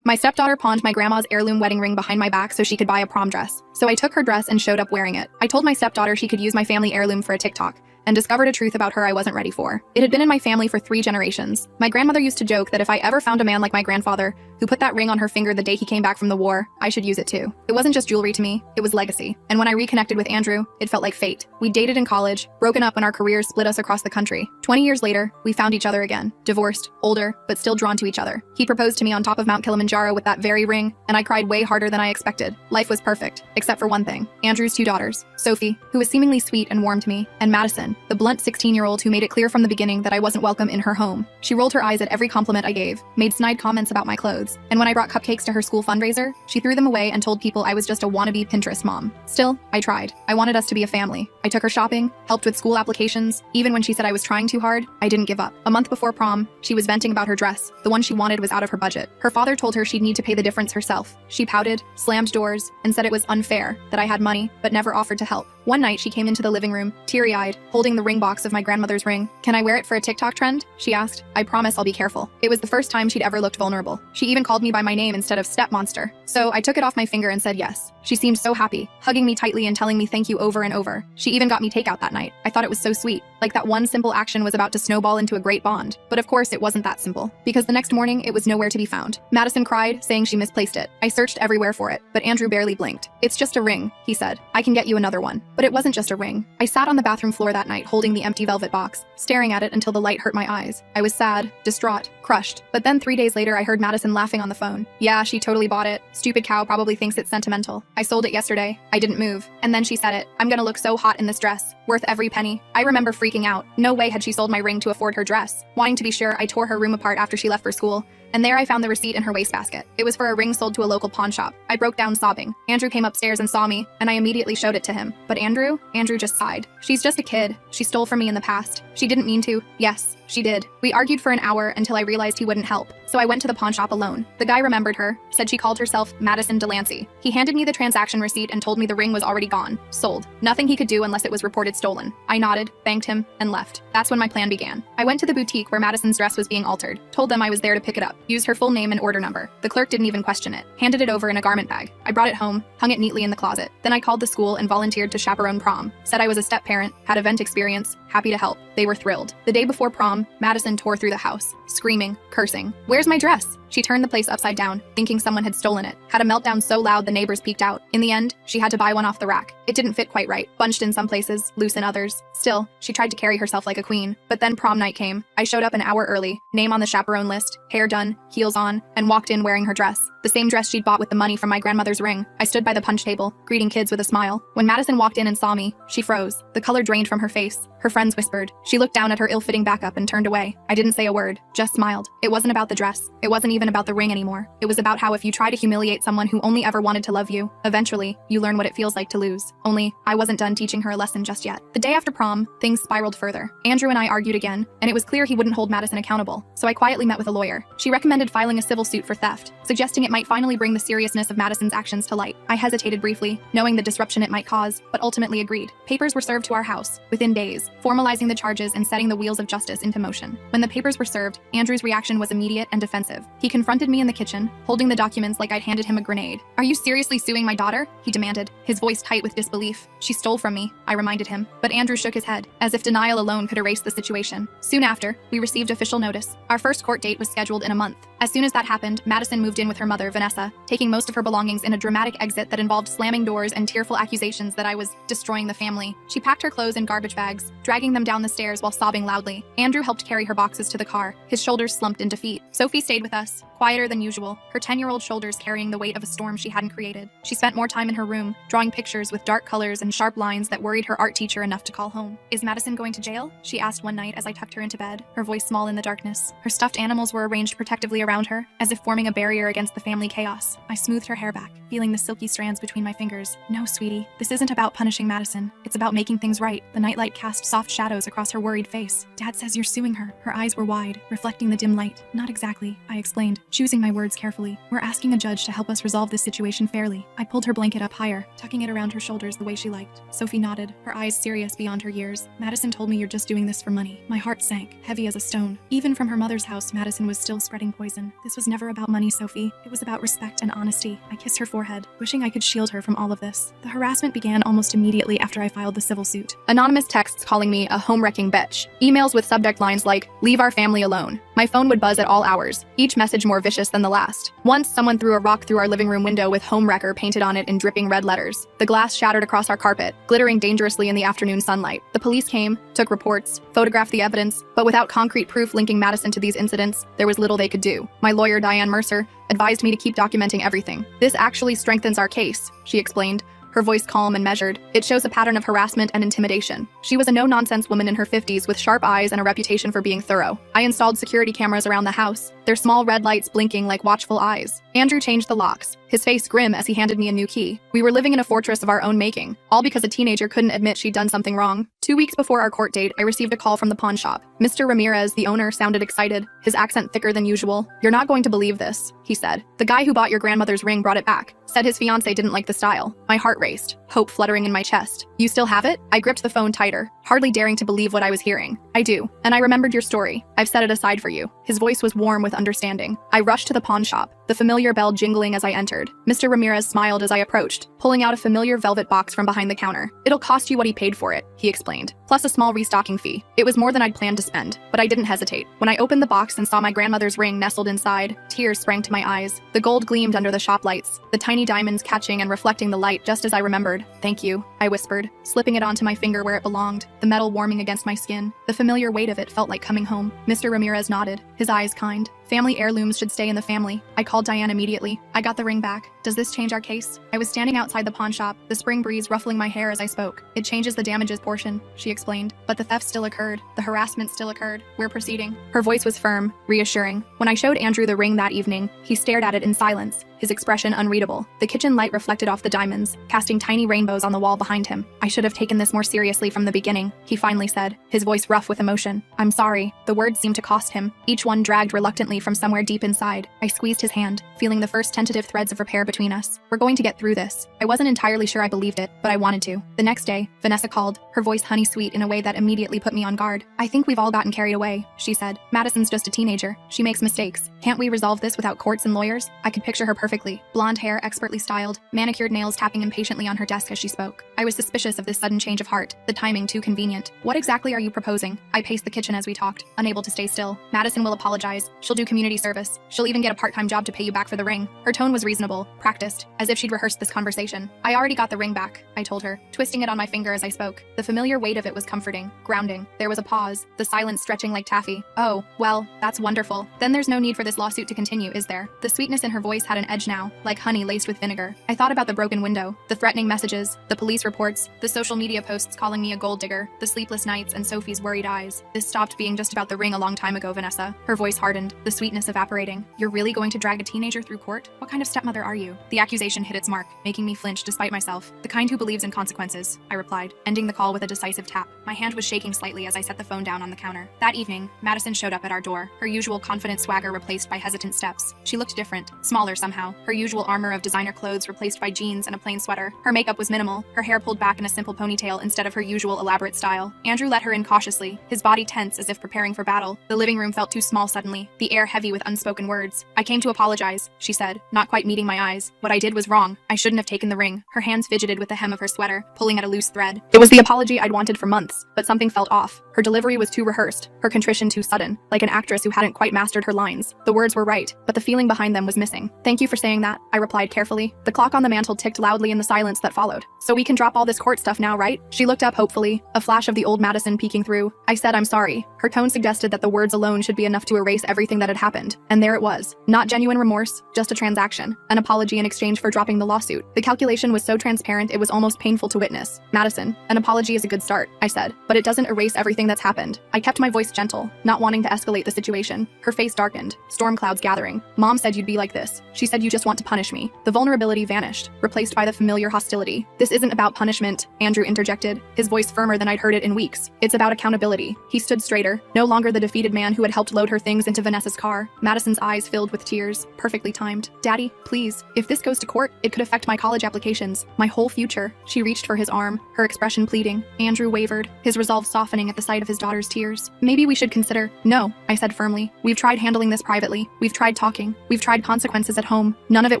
My stepdaughter pawned my grandma's heirloom wedding ring behind my back so she could buy a prom dress. So I took her dress and showed up wearing it. I told my stepdaughter she could use my family heirloom for a TikTok, and discovered a truth about her I wasn't ready for. It had been in my family for 3 generations. My grandmother used to joke that if I ever found a man like my grandfather, who put that ring on her finger the day he came back from the war, I should use it too. It wasn't just jewelry to me, it was legacy. And when I reconnected with Andrew, it felt like fate. We dated in college, broken up when our careers split us across the country. 20 years later, we found each other again. Divorced, older, but still drawn to each other. He proposed to me on top of Mount Kilimanjaro with that very ring, and I cried way harder than I expected. Life was perfect, except for one thing. Andrew's 2 daughters, Sophie, who was seemingly sweet and warm to me, and Madison, the blunt 16-year-old who made it clear from the beginning that I wasn't welcome in her home. She rolled her eyes at every compliment I gave, made snide comments about my clothes, and when I brought cupcakes to her school fundraiser, she threw them away and told people I was just a wannabe Pinterest mom. Still, I tried. I wanted us to be a family. I took her shopping, helped with school applications. Even when she said I was trying too hard, I didn't give up. A month before prom, she was venting about her dress. The one she wanted was out of her budget. Her father told her she'd need to pay the difference herself. She pouted, slammed doors, and said it was unfair, that I had money, but never offered to help. One night, she came into the living room, teary-eyed, holding the ring box of my grandmother's ring. "Can I wear it for a TikTok trend?" she asked. "I promise I'll be careful." It was the first time she'd ever looked vulnerable. She even called me by my name instead of step monster. So I took it off my finger and said yes. She seemed so happy, hugging me tightly and telling me thank you over and over. She even got me takeout that night. I thought it was so sweet. Like that one simple action was about to snowball into a great bond. But of course it wasn't that simple, because the next morning it was nowhere to be found. Madison cried, saying she misplaced it. I searched everywhere for it, but Andrew barely blinked. "It's just a ring," he said. "I can get you another one." But it wasn't just a ring. I sat on the bathroom floor that night holding the empty velvet box, staring at it until the light hurt my eyes. I was sad, distraught, crushed. But then 3 days later I heard Madison laughing on the phone. "Yeah, she totally bought it. Stupid cow probably thinks it's sentimental. I sold it yesterday. I didn't move." And then she said it. "I'm gonna look so hot in this dress. Worth every penny." I remember freaking out. No way had she sold my ring to afford her dress. Wanting to be sure, I tore her room apart after she left for school, and there I found the receipt in her wastebasket. It was for a ring sold to a local pawn shop. I broke down sobbing. Andrew came upstairs and saw me, and I immediately showed it to him. But Andrew just sighed. "She's just a kid. She stole from me in the past. She didn't mean to." Yes, she did. We argued for an hour until I realized he wouldn't help. So I went to the pawn shop alone. The guy remembered her, said she called herself Madison Delancey. He handed me the transaction receipt and told me the ring was already gone. Sold. Nothing he could do unless it was reported stolen. I nodded, thanked him, and left. That's when my plan began. I went to the boutique where Madison's dress was being altered, told them I was there to pick it up, used her full name and order number. The clerk didn't even question it. Handed it over in a garment bag. I brought it home, hung it neatly in the closet. Then I called the school and volunteered to chaperone prom. Said I was a step-parent, had event experience, happy to help. They were thrilled. The day before prom, Madison tore through the house, screaming, cursing. "Where's my dress?" She turned the place upside down, thinking someone had stolen it. Had a meltdown so loud the neighbors peeked out. In the end, she had to buy one off the rack. It didn't fit quite right, bunched in some places, loose in others. Still, she tried to carry herself like a queen. But then prom night came. I showed up an hour early, name on the chaperone list, hair done, heels on, and walked in wearing her dress. The same dress she'd bought with the money from my grandmother's ring. I stood by the punch table, greeting kids with a smile. When Madison walked in and saw me, she froze. The color drained from her face. Her friends whispered. She looked down at her ill-fitting backup and turned away. I didn't say a word, just smiled. It wasn't about the dress. It wasn't even about the ring anymore. It was about how if you try to humiliate someone who only ever wanted to love you, eventually, you learn what it feels like to lose. Only, I wasn't done teaching her a lesson just yet. The day after prom, things spiraled further. Andrew and I argued again, and it was clear he wouldn't hold Madison accountable. So I quietly met with a lawyer. She recommended filing a civil suit for theft, suggesting it might finally bring the seriousness of Madison's actions to light. I hesitated briefly, knowing the disruption it might cause, but ultimately agreed. Papers were served to our house, within days, formalizing the charges and setting the wheels of justice into motion. When the papers were served, Andrew's reaction was immediate and defensive. He confronted me in the kitchen, holding the documents like I'd handed him a grenade. "Are you seriously suing my daughter?" he demanded, his voice tight with disbelief. "She stole from me," I reminded him. But Andrew shook his head, as if denial alone could erase the situation. Soon after, we received official notice. Our first court date was scheduled in a month. As soon as that happened, Madison moved in with her mother, Vanessa, taking most of her belongings in a dramatic exit that involved slamming doors and tearful accusations that I was destroying the family. She packed her clothes in garbage bags, dragging them down the stairs while sobbing loudly. Andrew helped carry her boxes to the car, his shoulders slumped in defeat. Sophie stayed with us, quieter than usual, her 10-year-old shoulders carrying the weight of a storm she hadn't created. She spent more time in her room, drawing pictures with dark colors and sharp lines that worried her art teacher enough to call home. "Is Madison going to jail?" she asked one night as I tucked her into bed, her voice small in the darkness. Her stuffed animals were arranged protectively around her, as if forming a barrier against the family chaos. I smoothed her hair back, feeling the silky strands between my fingers. "No, sweetie, this isn't about punishing Madison. It's about making things right." The nightlight cast soft shadows across her worried face. "Dad says you're suing her." Her eyes were wide, reflecting the dim light. "Not exactly," I explained. choosing my words carefully. We're asking a judge to help us resolve this situation fairly. I pulled her blanket up higher, tucking it around her shoulders the way she liked. Sophie nodded, her eyes serious beyond her years. Madison told me you're just doing this for money. My heart sank, heavy as a stone. Even from her mother's house, Madison was still spreading poison. This was never about money, Sophie. It was about respect and honesty. I kissed her forehead, wishing I could shield her from all of this. The harassment began almost immediately after I filed the civil suit. Anonymous texts calling me a home-wrecking bitch. Emails with subject lines like, "Leave our family alone." My phone would buzz at all hours, each message more vicious than the last. Once, someone threw a rock through our living room window with "Home Wrecker" painted on it in dripping red letters. The glass shattered across our carpet, glittering dangerously in the afternoon sunlight. The police came, took reports, photographed the evidence, but without concrete proof linking Madison to these incidents, there was little they could do. My lawyer, Diane Mercer, advised me to keep documenting everything. "This actually strengthens our case," she explained, her voice calm and measured. "It shows a pattern of harassment and intimidation." She was a no-nonsense woman in her 50s with sharp eyes and a reputation for being thorough. I installed security cameras around the house, their small red lights blinking like watchful eyes. Andrew changed the locks, his face grim as he handed me a new key. We were living in a fortress of our own making, all because a teenager couldn't admit she'd done something wrong. 2 weeks before our court date, I received a call from the pawn shop. Mr. Ramirez, the owner, sounded excited, his accent thicker than usual. "You're not going to believe this," he said. "The guy who bought your grandmother's ring brought it back. Said his fiancé didn't like the style." My heart raced, hope fluttering in my chest. "You still have it?" I gripped the phone tighter, hardly daring to believe what I was hearing. "I do, and I remembered your story. I've set it aside for you." His voice was warm with understanding. I rushed to the pawn shop, the familiar bell jingling as I entered. Mr. Ramirez smiled as I approached, pulling out a familiar velvet box from behind the counter. "It'll cost you what he paid for it," he explained, plus a small restocking fee. It was more than I'd planned to spend, but I didn't hesitate. When I opened the box and saw my grandmother's ring nestled inside, tears sprang to my eyes. The gold gleamed under the shop lights, the tiny diamonds catching and reflecting the light just as I remembered. "Thank you," I whispered, slipping it onto my finger where it belonged, the metal warming against my skin. The familiar weight of it felt like coming home. Mr. Ramirez nodded, his eyes kind. "Family heirlooms should stay in the family." I called Diane immediately. "I got the ring back. Does this change our case?" I was standing outside the pawn shop, the spring breeze ruffling my hair as I spoke. "It changes the damages portion," she explained. "But the theft still occurred. The harassment still occurred. We're proceeding." Her voice was firm, reassuring. When I showed Andrew the ring that evening, he stared at it in silence, his expression unreadable. The kitchen light reflected off the diamonds, casting tiny rainbows on the wall behind him. "I should have taken this more seriously from the beginning," he finally said, his voice rough with emotion. "I'm sorry." The words seemed to cost him, each one dragged reluctantly from somewhere deep inside. I squeezed his hand, feeling the first tentative threads of repair between us. "We're going to get through this." I wasn't entirely sure I believed it, but I wanted to. The next day, Vanessa called, her voice honey-sweet in a way that immediately put me on guard. "I think we've all gotten carried away," she said. "Madison's just a teenager. She makes mistakes. Can't we resolve this without courts and lawyers?" I could picture her perfectly. Blonde hair expertly styled, manicured nails tapping impatiently on her desk as she spoke. I was suspicious of this sudden change of heart, the timing too convenient. "What exactly are you proposing?" I paced the kitchen as we talked, unable to stay still. "Madison will apologize. She'll do community service. She'll even get a part-time job to pay you back for the ring." Her tone was reasonable, practiced, as if she'd rehearsed this conversation. "I already got the ring back," I told her, twisting it on my finger as I spoke. The familiar weight of it was comforting, grounding. There was a pause, the silence stretching like taffy. "Oh, well, that's wonderful. Then there's no need for this lawsuit to continue, is there?" The sweetness in her voice had an edge now, like honey laced with vinegar. I thought about the broken window, the threatening messages, the police reports, the social media posts calling me a gold digger, the sleepless nights and Sophie's worried eyes. "This stopped being just about the ring a long time ago, Vanessa." Her voice hardened, the sweetness evaporating. "You're really going to drag a teenager through court? What kind of stepmother are you?" The accusation hit its mark, making me flinch despite myself. "The kind who believes in consequences," I replied, ending the call with a decisive tap. My hand was shaking slightly as I set the phone down on the counter. That evening, Madison showed up at our door, her usual confident swagger replaced by hesitant steps. She looked different, smaller somehow, her usual armor of designer clothes replaced by jeans and a plain sweater. Her makeup was minimal, her hair pulled back in a simple ponytail instead of her usual elaborate style. Andrew let her in cautiously, his body tense as if preparing for battle. The living room felt too small suddenly, the air heavy with unspoken words. "I came to apologize," she said, not quite meeting my eyes. "What I did was wrong. I shouldn't have taken the ring." Her hands fidgeted with the hem of her sweater, pulling at a loose thread. It was the apology I'd wanted for months, but something felt off. Her delivery was too rehearsed, her contrition too sudden, like an actress who hadn't quite mastered her lines. The words were right, but the feeling behind them was missing. "Thank you for saying that," I replied carefully. The clock on the mantel ticked loudly in the silence that followed. "So we can drop all this court stuff now, right?" She looked up hopefully, a flash of the old Madison peeking through. I said I'm sorry. Her tone suggested that the words alone should be enough to erase everything that had happened. And there it was. Not genuine remorse, just a transaction. An apology in exchange for dropping the lawsuit. The calculation was so transparent it was almost painful to witness. "Madison, an apology is a good start," I said, "but it doesn't erase everything that's happened." I kept my voice gentle, not wanting to escalate the situation. Her face darkened, storm clouds gathering. "Mom said you'd be like this. She said you just want to punish me." The vulnerability vanished, replaced by the familiar hostility. "This isn't about punishment," Andrew interjected, his voice firmer than I'd heard it in weeks. "It's about accountability." He stood straighter, no longer the defeated man who had helped load her things into Vanessa's car. Madison's eyes filled with tears, perfectly timed. "Daddy, please. If this goes to court, it could affect my college applications, my whole future." She reached for his arm, her expression pleading. Andrew wavered, his resolve softening at the sight of his daughter's tears. "Maybe we should consider—" "No," I said firmly. "We've tried handling this privately. We've tried talking. We've tried consequences at home. None of it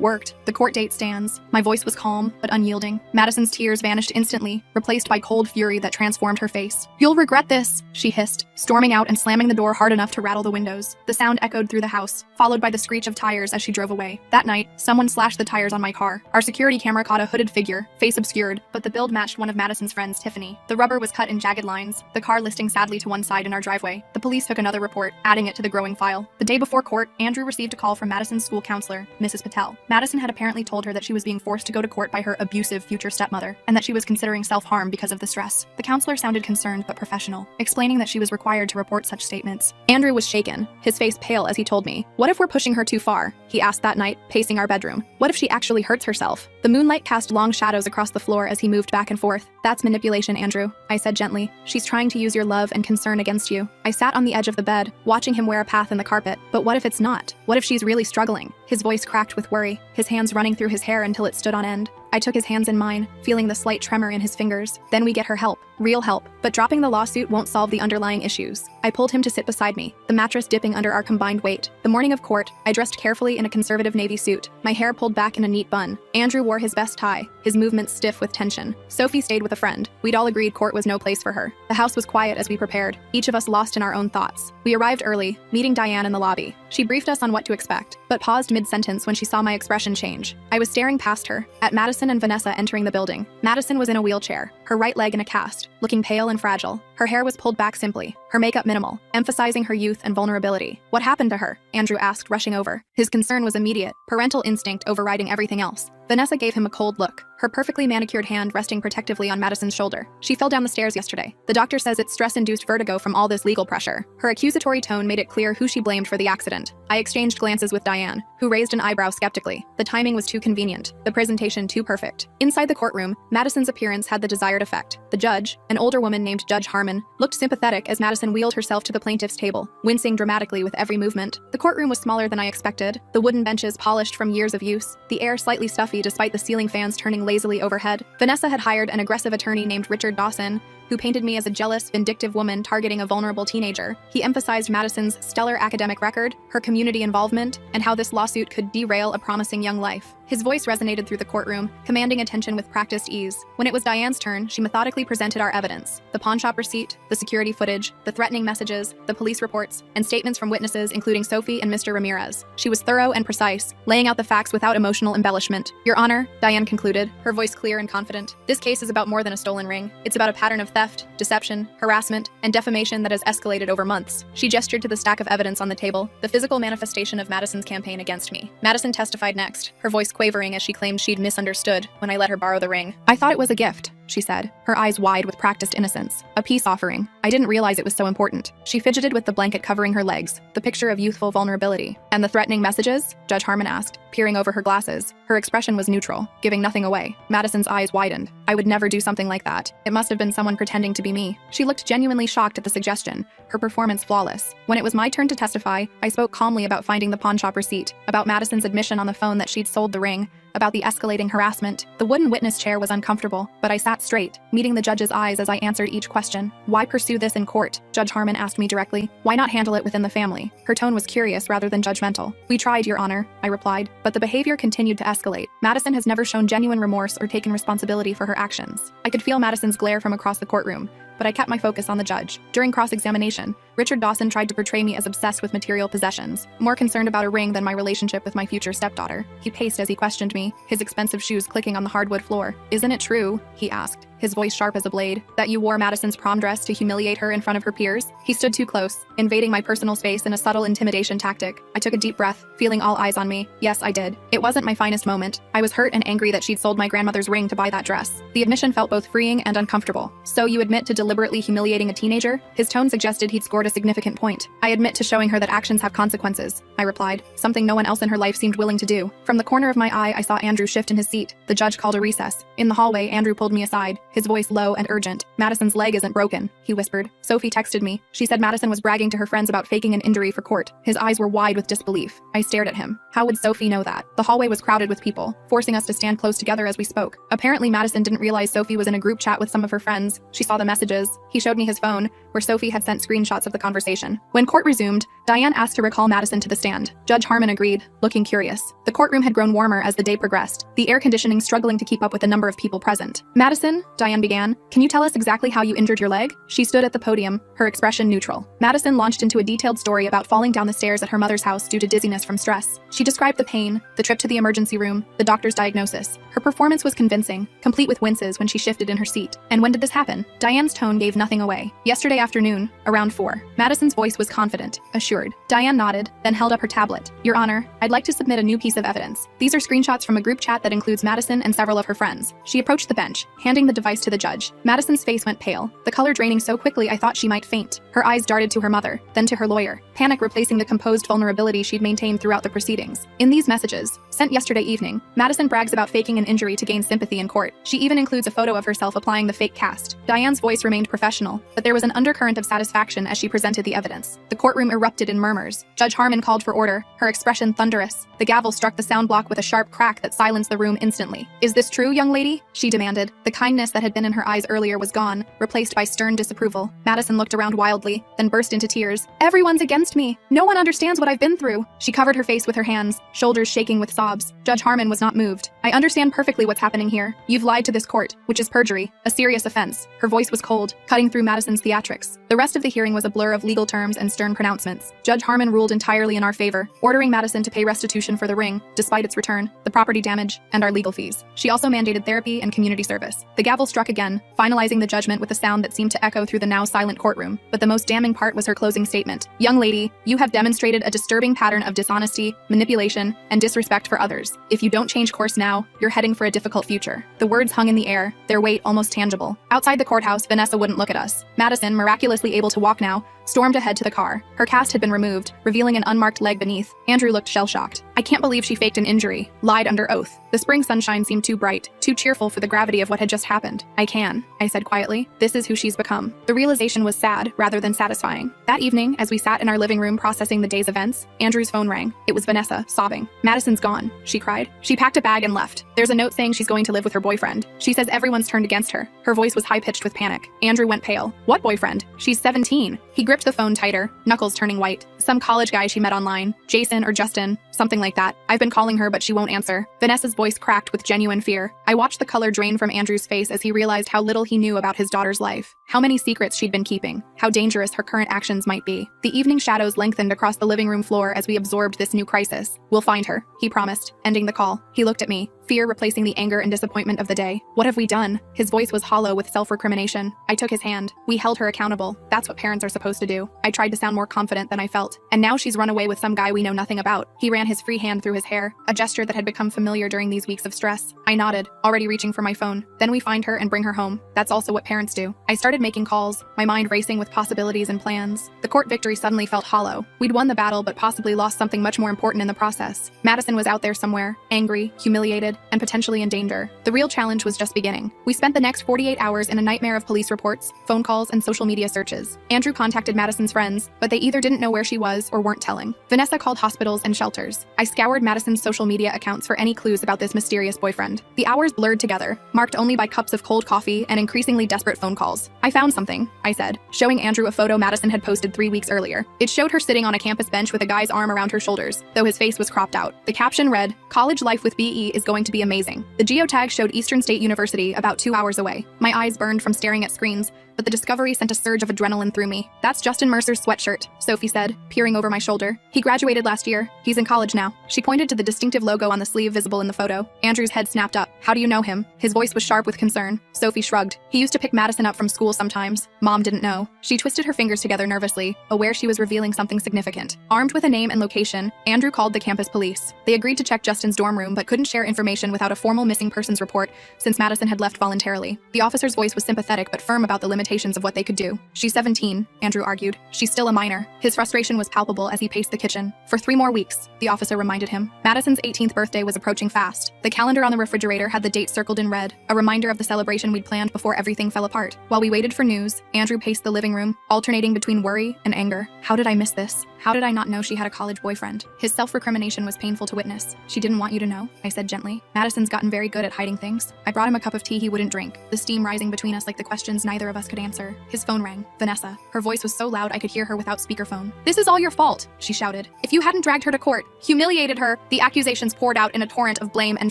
worked. The court date stands." My voice was calm, but unyielding. Madison's tears vanished instantly, replaced by cold fury that transformed her face. "You'll regret this," she hissed, storming out and slamming the door hard enough to rattle the windows. The sound echoed through the house, followed by the screech of tires as she drove away. That night, someone slashed the tires on my car. Our security camera caught a hooded figure, face obscured, but the build matched one of Madison's friends, Tiffany. The rubber was cut in jagged lines, the car listing sadly to one side in our driveway. The police took another report, adding it to the growing file. The day before court, Andrew received a call from Madison's school counselor, Mrs. Patel. Madison had apparently told her that she was being forced to go to court by her abusive future stepmother, and that she was considering self-harm because of the stress. The counselor sounded concerned but professional, explaining that she was required to report such statements. Andrew was shaken, his face pale as he told me. "What if we're pushing her too far?" he asked that night, pacing our bedroom. "What if she actually hurts herself?" The moonlight cast long shadows across the floor as he moved back and forth. "That's manipulation, Andrew," I said gently. "She's trying to use your love and concern against you." I sat on the edge of the bed, watching him wear a path in the carpet. "But what if it's not? What if she's really struggling?" His voice cracked with worry, his hands running through his hair until it stood on end. I took his hands in mine, feeling the slight tremor in his fingers. "Then we get her help. Real help. But dropping the lawsuit won't solve the underlying issues." I pulled him to sit beside me, the mattress dipping under our combined weight. The morning of court, I dressed carefully in a conservative navy suit, my hair pulled back in a neat bun. Andrew wore his best tie, his movements stiff with tension. Sophie stayed with a friend. We'd all agreed court was no place for her. The house was quiet as we prepared, each of us lost in our own thoughts. We arrived early, meeting Diane in the lobby. She briefed us on what to expect, but paused mid-sentence when she saw my expression change. I was staring past her, at Madison and Vanessa entering the building. Madison was in a wheelchair, her right leg in a cast, looking pale and fragile. Her hair was pulled back simply, her makeup minimal, emphasizing her youth and vulnerability. "What happened to her?" Andrew asked, rushing over. His concern was immediate, parental instinct overriding everything else. Vanessa gave him a cold look, her perfectly manicured hand resting protectively on Madison's shoulder. "She fell down the stairs yesterday. The doctor says it's stress-induced vertigo from all this legal pressure." Her accusatory tone made it clear who she blamed for the accident. I exchanged glances with Diane, who raised an eyebrow skeptically. The timing was too convenient, the presentation too perfect. Inside the courtroom, Madison's appearance had the desired effect. The judge, an older woman named Judge Harmon, looked sympathetic as Madison wheeled herself to the plaintiff's table, wincing dramatically with every movement. The courtroom was smaller than I expected, the wooden benches polished from years of use, the air slightly stuffy despite the ceiling fans turning lazily overhead. Vanessa had hired an aggressive attorney named Richard Dawson, who painted me as a jealous, vindictive woman targeting a vulnerable teenager. He emphasized Madison's stellar academic record, her community involvement, and how this lawsuit could derail a promising young life. His voice resonated through the courtroom, commanding attention with practiced ease. When it was Diane's turn, she methodically presented our evidence: the pawnshop receipt, the security footage, the threatening messages, the police reports, and statements from witnesses including Sophie and Mr. Ramirez. She was thorough and precise, laying out the facts without emotional embellishment. "Your Honor," Diane concluded, her voice clear and confident, "this case is about more than a stolen ring. It's about a pattern of theft, deception, harassment, and defamation that has escalated over months." She gestured to the stack of evidence on the table, the physical manifestation of Madison's campaign against me. Madison testified next, her voice quavering as she claimed she'd misunderstood when I let her borrow the ring. "I thought it was a gift," she said, her eyes wide with practiced innocence. "A peace offering. I didn't realize it was so important." She fidgeted with the blanket covering her legs, the picture of youthful vulnerability. "And the threatening messages?" Judge Harmon asked, peering over her glasses. Her expression was neutral, giving nothing away. Madison's eyes widened. "I would never do something like that. It must have been someone pretending to be me." She looked genuinely shocked at the suggestion, her performance flawless. When it was my turn to testify, I spoke calmly about finding the pawnshop receipt, about Madison's admission on the phone that she'd sold the ring, about the escalating harassment. The wooden witness chair was uncomfortable, but I sat straight, meeting the judge's eyes as I answered each question. "Why pursue this in court?" Judge Harmon asked me directly. "Why not handle it within the family?" Her tone was curious rather than judgmental. "We tried, Your Honor," I replied, but the behavior continued to escalate. Madison has never shown genuine remorse or taken responsibility for her actions. I could feel Madison's glare from across the courtroom, but I kept my focus on the judge. During cross-examination, Richard Dawson tried to portray me as obsessed with material possessions, more concerned about a ring than my relationship with my future stepdaughter. He paced as he questioned me, his expensive shoes clicking on the hardwood floor. "Isn't it true," he asked, his voice sharp as a blade, "that you wore Madison's prom dress to humiliate her in front of her peers?" He stood too close, invading my personal space in a subtle intimidation tactic. I took a deep breath, feeling all eyes on me. Yes, I did. It wasn't my finest moment. I was hurt and angry that she'd sold my grandmother's ring to buy that dress. The admission felt both freeing and uncomfortable. "So you admit to deliberately humiliating a teenager?" His tone suggested he'd scored a significant point. "I admit to showing her that actions have consequences," I replied, something no one else in her life seemed willing to do. From the corner of my eye, I saw Andrew shift in his seat. The judge called a recess. In the hallway, Andrew pulled me aside, his voice low and urgent. Madison's leg isn't broken, he whispered. Sophie texted me. She said Madison was bragging to her friends about faking an injury for court. His eyes were wide with disbelief. I stared at him. How would Sophie know that? The hallway was crowded with people, forcing us to stand close together as we spoke. Apparently, Madison didn't realize Sophie was in a group chat with some of her friends. She saw the messages. He showed me his phone, where Sophie had sent screenshots of the conversation. When court resumed, Diane asked to recall Madison to the stand. Judge Harmon agreed, looking curious. The courtroom had grown warmer as the day progressed, the air conditioning struggling to keep up with the number of people present. Madison, Diane began, can you tell us exactly how you injured your leg? She stood at the podium, her expression neutral. Madison launched into a detailed story about falling down the stairs at her mother's house due to dizziness from stress. She described the pain, the trip to the emergency room, the doctor's diagnosis. Her performance was convincing, complete with winces when she shifted in her seat. And when did this happen? Diane's tone gave nothing away. Yesterday afternoon, around 4. Madison's voice was confident, assured. Diane nodded, then held up her tablet. Your Honor, I'd like to submit a new piece of evidence. These are screenshots from a group chat that includes Madison and several of her friends. She approached the bench, handing the device to the judge. Madison's face went pale, the color draining so quickly I thought she might faint. Her eyes darted to her mother, then to her lawyer, panic replacing the composed vulnerability she'd maintained throughout the proceedings. In these messages, sent yesterday evening, Madison brags about faking an injury to gain sympathy in court. She even includes a photo of herself applying the fake cast. Diane's voice remained professional, but there was an undercurrent of satisfaction as she presented the evidence. The courtroom erupted in murmurs. Judge Harmon called for order, her expression thunderous. The gavel struck the sound block with a sharp crack that silenced the room instantly. Is this true, young lady? She demanded. The kindness that had been in her eyes earlier was gone, replaced by stern disapproval. Madison looked around wildly, then burst into tears. Everyone's against me. No one understands what I've been through. She covered her face with her hands, shoulders shaking with sobs. Judge Harmon was not moved. I understand perfectly what's happening here. You've lied to this court, which is perjury, a serious offense. Her voice was cold, cutting through Madison's theatrics. The rest of the hearing was a blur of legal terms and stern pronouncements. Judge Harmon ruled entirely in our favor, ordering Madison to pay restitution for the ring, despite its return, the property damage, and our legal fees. She also mandated therapy and community service. The gavel struck again, finalizing the judgment with a sound that seemed to echo through the now silent courtroom. But the most damning part was her closing statement. Young lady, you have demonstrated a disturbing pattern of dishonesty, manipulation, and disrespect for others. If you don't change course now, you're heading for a difficult future. The words hung in the air, their weight almost tangible. Outside the courthouse, Vanessa wouldn't look at us. Madison, miraculously able to walk now, stormed ahead to the car. Her cast had been removed, revealing an unmarked leg beneath. Andrew looked shell-shocked. I can't believe she faked an injury, lied under oath. The spring sunshine seemed too bright, too cheerful for the gravity of what had just happened. I said quietly. This is who she's become. The realization was sad, rather than satisfying. That evening, as we sat in our living room processing the day's events, Andrew's phone rang. It was Vanessa, sobbing. Madison's gone, she cried. She packed a bag and left. There's a note saying she's going to live with her boyfriend. She says everyone's turned against her. Her voice was high-pitched with panic. Andrew went pale. What boyfriend? She's 17. He gripped the phone tighter, knuckles turning white. Some college guy she met online. Jason or Justin, something like that. I've been calling her, but she won't answer. Vanessa's voice cracked with genuine fear. I watched the color drain from Andrew's face as he realized how little he knew about his daughter's life, how many secrets she'd been keeping, how dangerous her current actions might be. The evening shadows lengthened across the living room floor as we absorbed this new crisis. We'll find her, he promised, ending the call. He looked at me, fear replacing the anger and disappointment of the day. What have we done? His voice was hollow with self-recrimination. I took his hand. We held her accountable. That's what parents are supposed to do. I tried to sound more confident than I felt. And now she's run away with some guy we know nothing about. He ran his free hand through his hair, a gesture that had become familiar during these weeks of stress. I nodded, already reaching for my phone. Then we find her and bring her home. That's also what parents do. I started making calls, my mind racing with possibilities and plans. The court victory suddenly felt hollow. We'd won the battle but possibly lost something much more important in the process. Madison was out there somewhere, angry, humiliated, and potentially in danger. The real challenge was just beginning. We spent the next 48 hours in a nightmare of police reports, phone calls, and social media searches. Andrew contacted Madison's friends, but they either didn't know where she was or weren't telling. Vanessa called hospitals and shelters. I scoured Madison's social media accounts for any clues about this mysterious boyfriend. The hours blurred together, marked only by cups of cold coffee and increasingly desperate phone calls. I found something, I said, showing Andrew a photo Madison had posted 3 weeks earlier. It showed her sitting on a campus bench with a guy's arm around her shoulders, though his face was cropped out. The caption read, "College life with BE is going to be amazing." The geotag showed Eastern State University about 2 hours away. My eyes burned from staring at screens, but the discovery sent a surge of adrenaline through me. That's Justin Mercer's sweatshirt, Sophie said, peering over my shoulder. He graduated last year. He's in college now. She pointed to the distinctive logo on the sleeve visible in the photo. Andrew's head snapped up. How do you know him? His voice was sharp with concern. Sophie shrugged. He used to pick Madison up from school sometimes. Mom didn't know. She twisted her fingers together nervously, aware she was revealing something significant. Armed with a name and location, Andrew called the campus police. They agreed to check Justin's dorm room but couldn't share information without a formal missing persons report since Madison had left voluntarily. The officer's voice was sympathetic but firm about the limitations of what they could do. She's 17, Andrew argued. She's still a minor. His frustration was palpable as he paced the kitchen. For 3 more weeks, the officer reminded him. Madison's 18th birthday was approaching fast. The calendar on the refrigerator had the date circled in red, a reminder of the celebration we'd planned before everything fell apart. While we waited for news, Andrew paced the living room, alternating between worry and anger. How did I miss this? How did I not know she had a college boyfriend? His self-recrimination was painful to witness. She didn't want you to know, I said gently. Madison's gotten very good at hiding things. I brought him a cup of tea he wouldn't drink, the steam rising between us like the questions neither of us could answer. His phone rang. Vanessa. Her voice was so loud I could hear her without speakerphone. This is all your fault, she shouted. If you hadn't dragged her to court, humiliated her, the accusations poured out in a torrent of blame and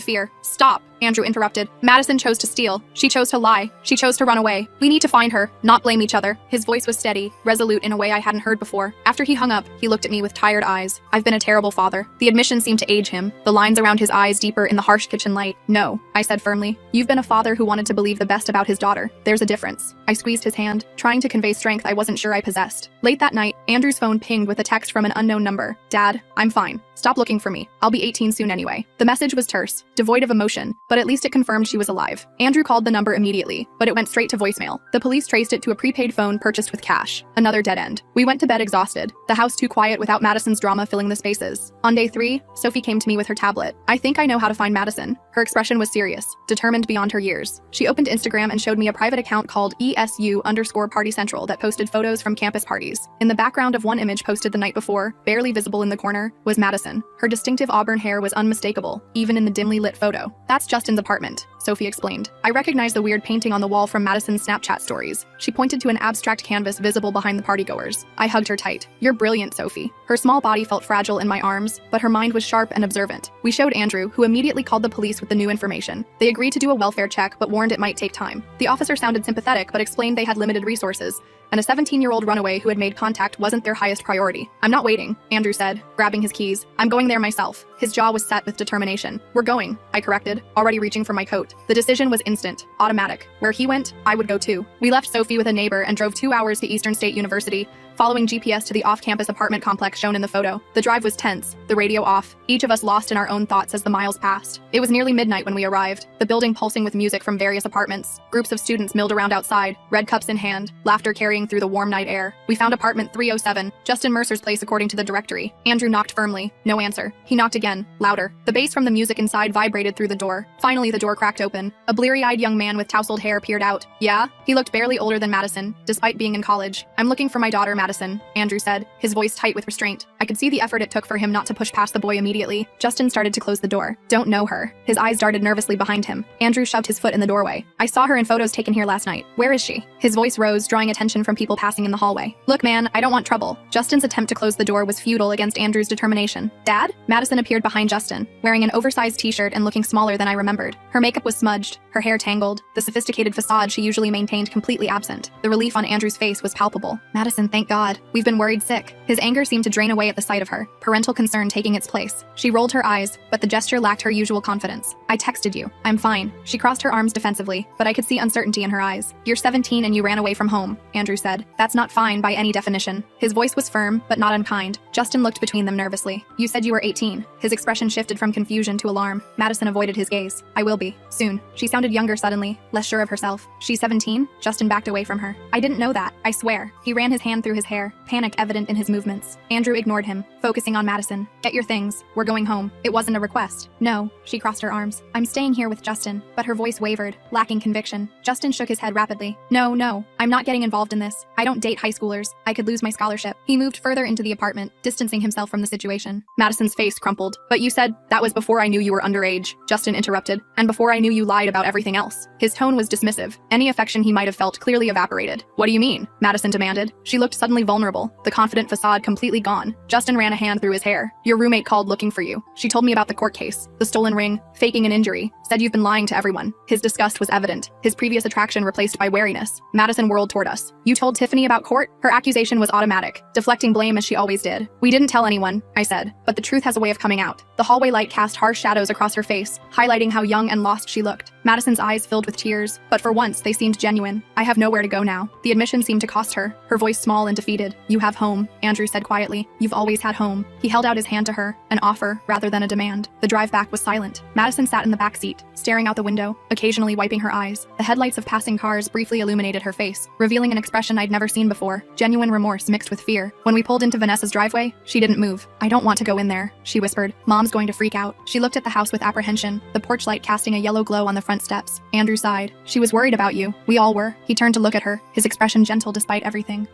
fear. Stop, Andrew interrupted. Madison chose to steal. She chose to lie. She chose to run away. We need to find her, not blame each other. His voice was steady, resolute in a way I hadn't heard before. After he hung up, he looked at me with tired eyes. I've been a terrible father. The admission seemed to age him, the lines around his eyes deeper in the harsh kitchen light. No, I said firmly. You've been a father who wanted to believe the best about his daughter. There's a difference. I squeezed his hand, trying to convey strength I wasn't sure I possessed. Late that night, Andrew's phone pinged with a text from an unknown number. Dad, I'm fine. Stop looking for me. I'll be 18 soon anyway. The message was terse, devoid of emotion, but at least it confirmed she was alive. Andrew called the number immediately, but it went straight to voicemail. The police traced it to a prepaid phone purchased with cash. Another dead end. We went to bed exhausted, the house too quiet without Madison's drama filling the spaces. On day 3, Sophie came to me with her tablet. I think I know how to find Madison. Her expression was serious, determined beyond her years. She opened Instagram and showed me a private account called ESU_Party Central that posted photos from campus parties. In the background of one image posted the night before, barely visible in the corner, was Madison. Her distinctive auburn hair was unmistakable, even in the dimly lit photo. That's Justin's apartment, Sophie explained. I recognized the weird painting on the wall from Madison's Snapchat stories. She pointed to an abstract canvas visible behind the partygoers. I hugged her tight. You're brilliant, Sophie. Her small body felt fragile in my arms, but her mind was sharp and observant. We showed Andrew, who immediately called the police with the new information. They agreed to do a welfare check, but warned it might take time. The officer sounded sympathetic, but explained they had limited resources, and a 17-year-old runaway who had made contact wasn't their highest priority. I'm not waiting, Andrew said, grabbing his keys. I'm going there myself. His jaw was set with determination. We're going, I corrected, already reaching for my coat. The decision was instant, automatic. Where he went, I would go too. We left Sophie with a neighbor and drove 2 hours to Eastern State University, following GPS to the off-campus apartment complex shown in the photo. The drive was tense, the radio off, each of us lost in our own thoughts as the miles passed. It was nearly midnight when we arrived, the building pulsing with music from various apartments. Groups of students milled around outside, red cups in hand, laughter carrying through the warm night air. We found apartment 307, Justin Mercer's place according to the directory. Andrew knocked firmly. No answer. He knocked again, louder. The bass from the music inside vibrated through the door. Finally, the door cracked open. A bleary-eyed young man with tousled hair peered out. Yeah? He looked barely older than Madison, despite being in college. I'm looking for my daughter, Madison, Andrew said, his voice tight with restraint. I could see the effort it took for him not to push past the boy immediately. Justin started to close the door. Don't know her. His eyes darted nervously behind him. Andrew shoved his foot in the doorway. I saw her in photos taken here last night. Where is she? His voice rose, drawing attention from people passing in the hallway. Look, man, I don't want trouble. Justin's attempt to close the door was futile against Andrew's determination. Dad? Madison appeared behind Justin, wearing an oversized t-shirt and looking smaller than I remembered. Her makeup was smudged, her hair tangled, the sophisticated facade she usually maintained completely absent. The relief on Andrew's face was palpable. Madison, thank God. We've been worried sick. His anger seemed to drain away at the sight of her, parental concern taking its place. She rolled her eyes, but the gesture lacked her usual confidence. I texted you. I'm fine. She crossed her arms defensively, but I could see uncertainty in her eyes. You're 17 and you ran away from home, Andrew said. That's not fine by any definition. His voice was firm, but not unkind. Justin looked between them nervously. You said you were 18. His expression shifted from confusion to alarm. Madison avoided his gaze. I will be. Soon. She sounded younger suddenly, less sure of herself. She's 17? Justin backed away from her. I didn't know that. I swear. He ran his hand through his hair, panic evident in his movements. Andrew ignored him, focusing on Madison. Get your things. We're going home. It wasn't a request. No. She crossed her arms. I'm staying here with Justin. But her voice wavered, lacking conviction. Justin shook his head rapidly. No. I'm not getting involved in this. I don't date high schoolers. I could lose my scholarship. He moved further into the apartment, distancing himself from the situation. Madison's face crumpled. But you said, that was before I knew you were underage, Justin interrupted, and before I knew you lied about everything else. His tone was dismissive. Any affection he might have felt clearly evaporated. What do you mean? Madison demanded. She looked suddenly vulnerable, the confident facade completely gone. Justin ran a hand through his hair. Your roommate called looking for you. She told me about the court case, the stolen ring, faking an injury, said you've been lying to everyone. His disgust was evident, his previous attraction replaced by wariness. Madison whirled toward us. You told Tiffany about court? Her accusation was automatic, deflecting blame as she always did. We didn't tell anyone, I said, but the truth has a way of coming out. The hallway light cast harsh shadows across her face, highlighting how young and lost she looked. Madison's eyes filled with tears, but for once they seemed genuine. I have nowhere to go now. The admission seemed to cost her, her voice small and defeated. You have home, Andrew said quietly. You've always had home. He held out his hand to her, an offer rather than a demand. The drive back was silent. Madison sat in the back seat, staring out the window, occasionally wiping her eyes. The headlights of passing cars briefly illuminated her face, revealing an expression I'd never seen before, genuine remorse mixed with fear. When we pulled into Vanessa's driveway, she didn't move. I don't want to go in there, she whispered. Mom's going to freak out. She looked at the house with apprehension, the porch light casting a yellow glow on the front steps. Andrew sighed. She was worried about you. We all were. He turned to look at her, his expression gentle despite everything.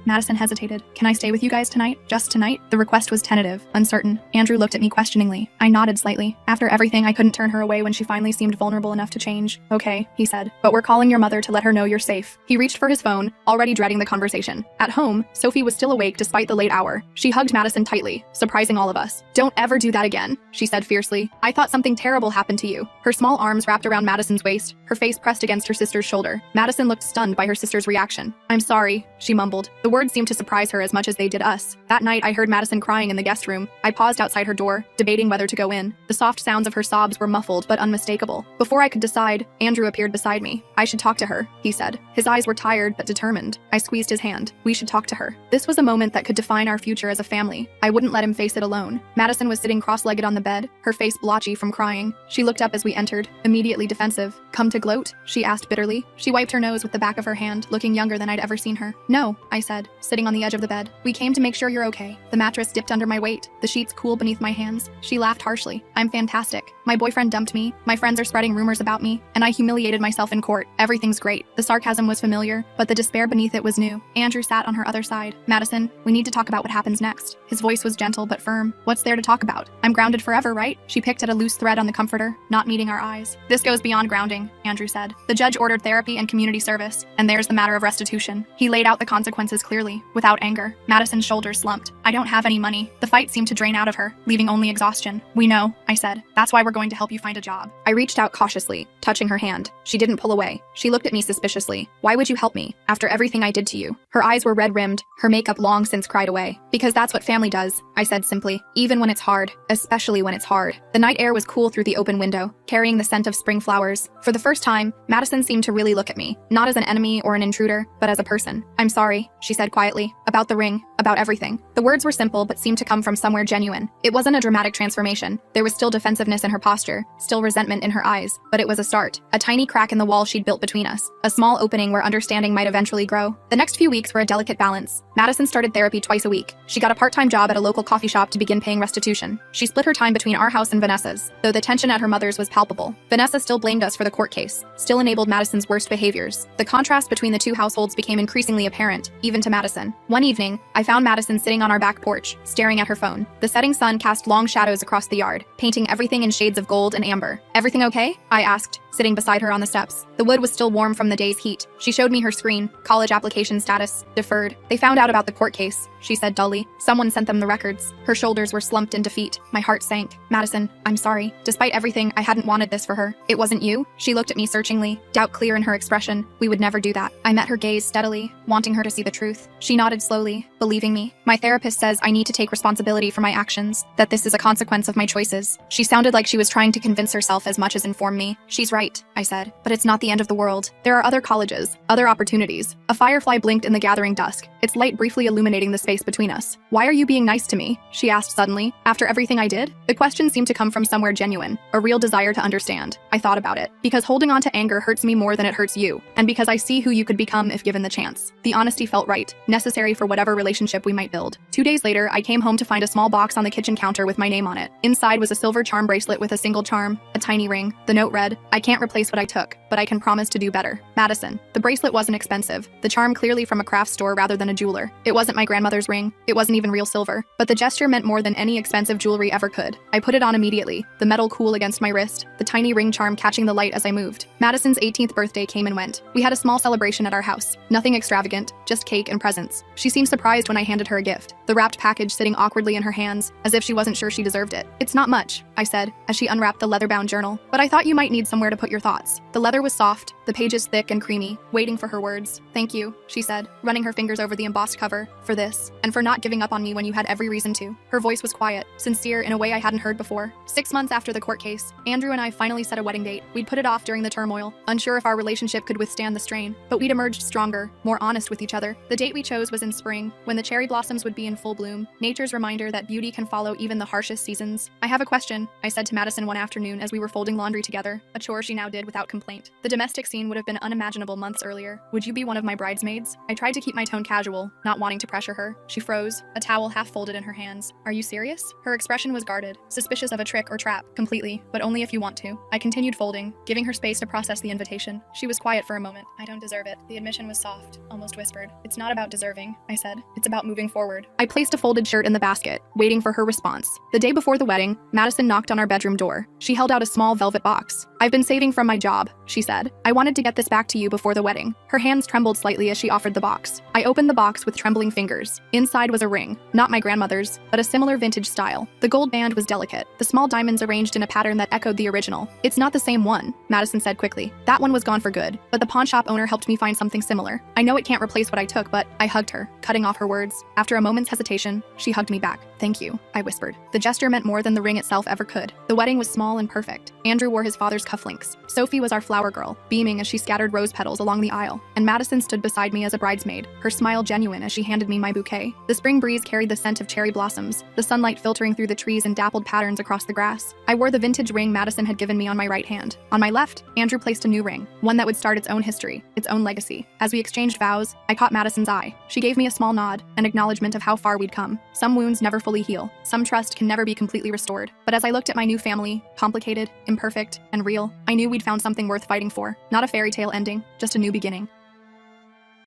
Madison hesitated. Can I stay with you guys tonight? Just tonight? The request was tentative, uncertain. Andrew looked at me questioningly. I nodded slightly. After everything, I couldn't turn her away when she finally seemed vulnerable enough to change. Okay, he said, but we're calling your mother to let her know you're safe. He reached for his phone, already dreading the conversation. At home, Sophie was still awake despite the late hour. She hugged Madison tightly, surprising all of us. Don't ever do that again, she said fiercely. I thought something terrible happened to you. Her small arms wrapped around Madison's waist, her face pressed against her sister's shoulder. Madison looked stunned by her sister's reaction. I'm sorry, she mumbled. The words seemed to surprise her as much as they did us. That night, I heard Madison crying in the guest room. I paused outside her door, debating whether to go in. The soft sounds of her sobs were muffled but unmistakable. Before I could decide, Andrew appeared beside me. I should talk to her, he said. His eyes were tired but determined. I squeezed his hand. We should talk to her. This was a moment that could define our future as a family. I wouldn't let him face it alone. Madison was sitting cross-legged on the bed, her face blotchy from crying. She looked up as we entered, immediately defensive. Come to gloat? She asked bitterly. She wiped her nose with the back of her hand, looking younger than I'd ever seen her. No, I said, sitting on the edge of the bed. We came to make sure you're okay. The mattress dipped under my weight, the sheets cool beneath my hands. She laughed harshly. I'm fantastic. My boyfriend dumped me, my friends are spreading rumors about me, and I humiliated myself in court. Everything's great. The sarcasm was familiar, but the despair beneath it was new. Andrew sat on her other side. Madison, we need to talk about what happens next. His voice was gentle but firm. What's there to talk about? I'm grounded forever, right? She picked at a loose thread on the comforter, not meeting our eyes. This goes beyond grounding, Andrew said. The judge ordered therapy and community service, and there's the matter of restitution. He laid out the consequences clearly, without anger. Madison's shoulders slumped. I don't have any money. The fight seemed to drain out of her, leaving only exhaustion. We know, I said. That's why we're going to help you find a job. I reached out cautiously, touching her hand. She didn't pull away. She looked at me suspiciously. Why would you help me, after everything I did to you? Her eyes were red-rimmed, her makeup long since cried away. Because that's what family does, I said simply. Even when it's hard, especially when it's hard. The night air was cool through the open window, carrying the scent of spring flowers. For the first time, Madison seemed to really look at me, not as an enemy or an intruder, but as a person. I'm sorry, she said quietly, about the ring, about everything. The words were simple but seemed to come from somewhere genuine. It wasn't a dramatic transformation. There was still defensiveness in her posture, still resentment in her eyes, but it was a start. A tiny crack in the wall she'd built between us, a small opening where understanding might eventually grow. The next few weeks were a delicate balance. Madison started therapy twice a week. She got a part-time job at a local coffee shop to begin paying restitution. She split her time between our house and Vanessa's, though the tension at her mother's was palpable. Vanessa still blamed us for the court case, still enabled Madison's worst behaviors. The contrast between the two households became increasingly apparent, even to Madison. One evening, I found Madison sitting on our back porch, staring at her phone. The setting sun cast long shadows across the yard, painting everything in shades of gold and amber. Everything okay? I asked, sitting beside her on the steps. The wood was still warm from the day's heat. She showed me her screen, college application status, deferred. They found out about the court case, she said dully. Someone sent them the records. Her shoulders were slumped in defeat. My heart sank. Madison, I'm sorry. Despite everything, I hadn't wanted this for her. It wasn't you? She looked at me searchingly, doubt clear in her expression. We would never do that. I met her gaze steadily, wanting her to see the truth. She nodded slowly, believing me. My therapist says I need to take responsibility for my actions, that this is a consequence of my choices. She sounded like she was trying to convince herself as much as inform me. She's right, I said, but it's not the end of the world. There are other colleges, other opportunities. A firefly blinked in the gathering dusk, its light briefly illuminating the space between us. Why are you being nice to me? She asked suddenly. After everything I did? The question seemed to come from somewhere genuine, a real desire to understand. I thought about it. Because holding on to anger hurts me more than it hurts you, and because I see who you could become if given the chance. The honesty felt right, necessary for whatever relationship we might build. 2 days later, I came home to find a small box on the kitchen counter with my name on it. Inside was a silver charm bracelet with a single charm, a tiny ring. The note read, I can't replace what I took, but I can promise to do better. Madison. The bracelet wasn't expensive, the charm clearly from a craft store rather than a jeweler. It wasn't my grandmother's ring, it wasn't even real silver, but the gesture meant more than any expensive jewelry ever could. I put it on immediately, the metal cool against my wrist, the tiny ring charm catching the light as I moved. Madison's 18th birthday came and went. We had a small celebration at our house. Nothing extravagant, just cake and presents. She seemed surprised when I handed her a gift, the wrapped package sitting awkwardly in her hands, as if she wasn't sure she deserved it. It's not much, I said, as she unwrapped the leather-bound journal, but I thought you might need somewhere to put your thoughts. The leather was soft, the pages thick and creamy, waiting for her words. Thank you, she said, running her fingers over the embossed cover, for this. promise, and for not giving up on me when you had every reason to. Her voice was quiet, sincere in a way I hadn't heard before. 6 months after the court case, Andrew and I finally set a wedding date. We'd put it off during the turmoil, unsure if our relationship could withstand the strain, but we'd emerged stronger, more honest with each other. The date we chose was in spring, when the cherry blossoms would be in full bloom, nature's reminder that beauty can follow even the harshest seasons. "I have a question," I said to Madison one afternoon as we were folding laundry together, a chore she now did without complaint. The domestic scene would have been unimaginable months earlier. "Would you be one of my bridesmaids?" I tried to keep my tone casual, not wanting to pressure her. She froze, a towel half folded in her hands. "Are you serious?" Her expression was guarded, suspicious of a trick or trap. "Completely, but only if you want to." I continued folding, giving her space to process the invitation. She was quiet for a moment. "I don't deserve it." The admission was soft, almost whispered. "It's not about deserving," I said. "It's about moving forward." I placed a folded shirt in the basket, waiting for her response. The day before the wedding, Madison knocked on our bedroom door. She held out a small velvet box. "I've been saving from my job," she said. "I wanted to get this back to you before the wedding." Her hands trembled slightly as she offered the box. I opened the box with trembling fingers. Inside was a ring, not my grandmother's, but a similar vintage style. The gold band was delicate, the small diamonds arranged in a pattern that echoed the original. "It's not the same one," Madison said quickly. "That one was gone for good, but the pawn shop owner helped me find something similar. I know it can't replace what I took, but..." I hugged her, cutting off her words. After a moment's hesitation, she hugged me back. "Thank you," I whispered. The gesture meant more than the ring itself ever could. The wedding was small and perfect. Andrew wore his father's cufflinks. Sophie was our flower girl, beaming as she scattered rose petals along the aisle, and Madison stood beside me as a bridesmaid, her smile genuine as she handed me my bouquet. The spring breeze carried the scent of cherry blossoms, the sunlight filtering through the trees in dappled patterns across the grass. I wore the vintage ring Madison had given me on my right hand. On my left, Andrew placed a new ring, one that would start its own history, its own legacy. As we exchanged vows, I caught Madison's eye. She gave me a small nod, an acknowledgement of how far we'd come. Some wounds never fully heal. Some trust can never be completely restored. But as I looked at my new family, complicated, imperfect, and real, I knew we'd found something worth fighting for. Not a fairy tale ending, just a new beginning.